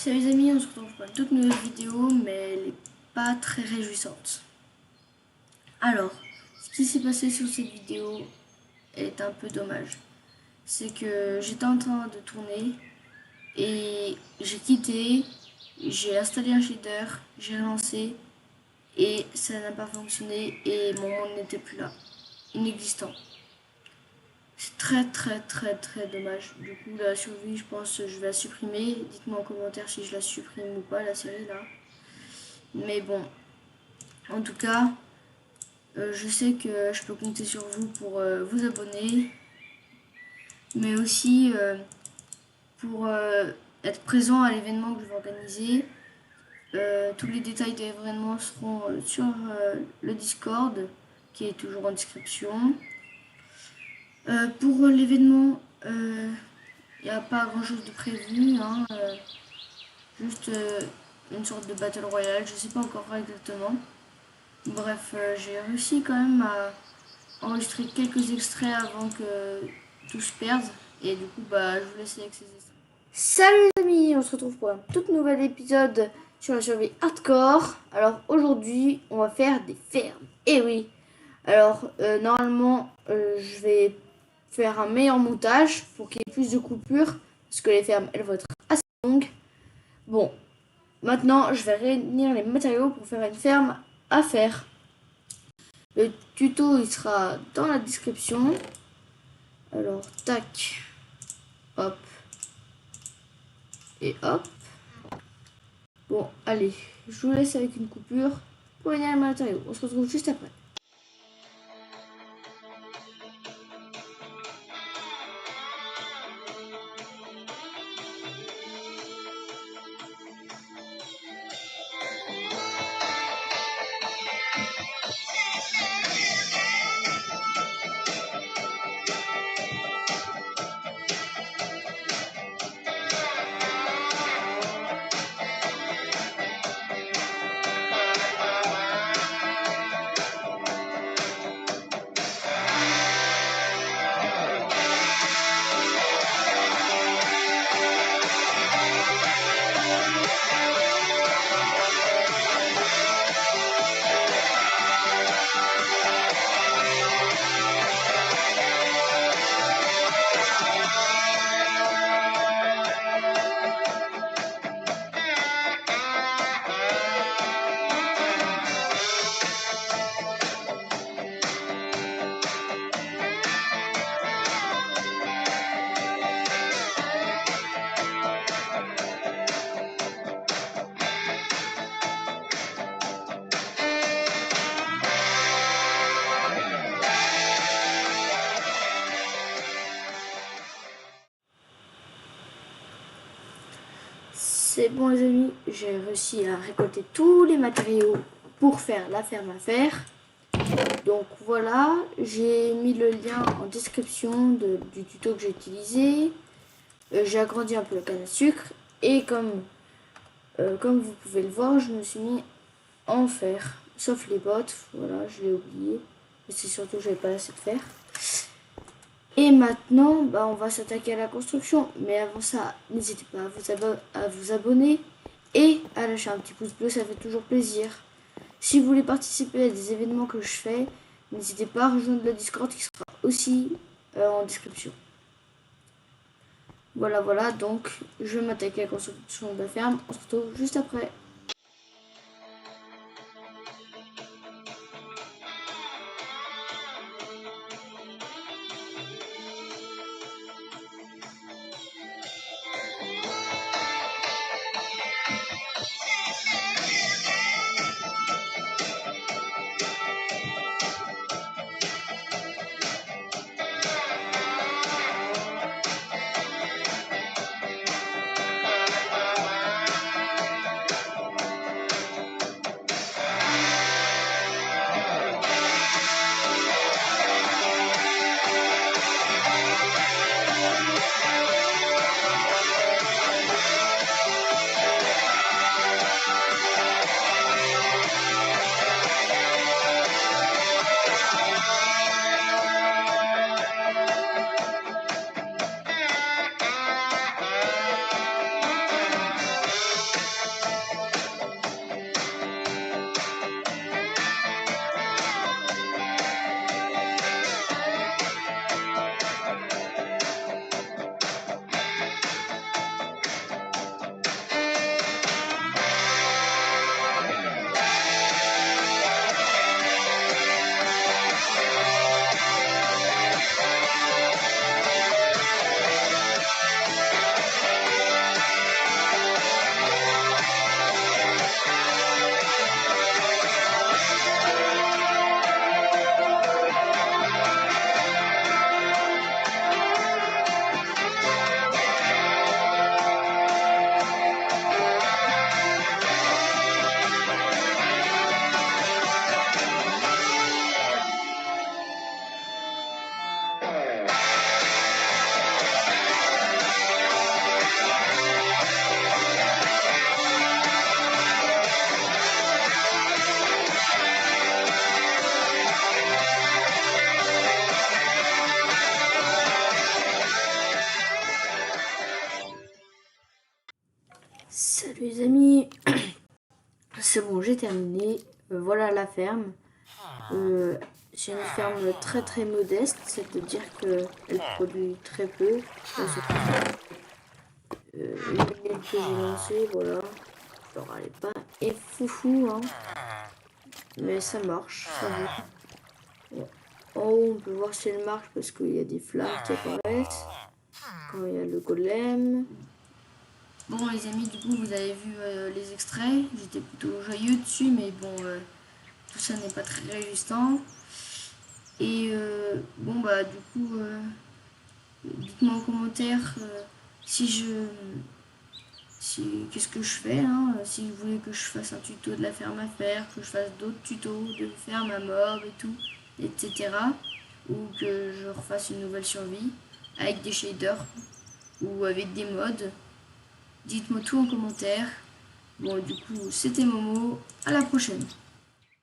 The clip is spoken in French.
Salut les amis, on se retrouve pour une toute nouvelle vidéo, mais elle n'est pas très réjouissante. Alors, ce qui s'est passé sur cette vidéo est un peu dommage. C'est que j'étais en train de tourner et j'ai quitté, j'ai installé un shader, j'ai lancé et ça n'a pas fonctionné et mon monde n'était plus là, inexistant. C'est très dommage. Du coup, la survie, je pense, je vais la supprimer. Dites-moi en commentaire si je la supprime ou pas, la série là. Mais bon, en tout cas, je sais que je peux compter sur vous pour vous abonner, mais aussi pour être présent à l'événement que je vais organiser. Tous les détails de l'événement seront sur le Discord, qui est toujours en description. Pour l'événement, il n'y a pas grand chose de prévu, hein, juste une sorte de battle royale, je sais pas encore exactement. Bref, j'ai réussi quand même à enregistrer quelques extraits avant que tout se perde. Et du coup, je vous laisse avec ces extraits. Salut les amis, on se retrouve pour un tout nouvel épisode sur la survie hardcore. Alors aujourd'hui, on va faire des fermes. Et oui, alors normalement, je vais faire un meilleur montage pour qu'il y ait plus de coupures. Parce que les fermes, elles vont être assez longues. Bon, maintenant, je vais réunir les matériaux pour faire une ferme à faire. Le tuto, il sera dans la description. Alors, tac, hop, et hop. Bon, allez, je vous laisse avec une coupure pour réunir les matériaux. On se retrouve juste après. C'est bon les amis, j'ai réussi à récolter tous les matériaux pour faire la ferme à faire. Donc voilà, j'ai mis le lien en description du tuto que j'ai utilisé. J'ai agrandi un peu la canne à sucre et comme vous pouvez le voir, je me suis mis en fer, sauf les bottes, voilà, je l'ai oublié. Mais c'est surtout que j'avais pas assez de fer. Et maintenant, on va s'attaquer à la construction. Mais avant ça, n'hésitez pas à vous abonner et à lâcher un petit pouce bleu, ça fait toujours plaisir. Si vous voulez participer à des événements que je fais, n'hésitez pas à rejoindre le Discord qui sera aussi en description. Voilà, donc je vais m'attaquer à la construction de la ferme. On se retrouve juste après. Salut les amis, c'est bon, j'ai terminé. Voilà la ferme. C'est une ferme très très modeste, c'est-à-dire qu'elle produit très peu. Une minute que j'ai lancée, voilà. Alors elle est pas foufou, hein, mais ça marche, ça va. Bon. En haut, on peut voir si elle marche parce qu'il y a des flammes qui apparaissent quand il y a le golem. Bon les amis, du coup vous avez vu les extraits, j'étais plutôt joyeux dessus, mais bon, tout ça n'est pas très résistant. Et bon bah du coup, dites-moi en commentaire qu'est-ce que je fais, hein, si vous voulez que je fasse un tuto de la ferme à faire, que je fasse d'autres tutos de ferme à mob et tout, etc. Ou que je refasse une nouvelle survie avec des shaders ou avec des mods. Dites-moi tout en commentaire. Bon, du coup, c'était Momo. À la prochaine.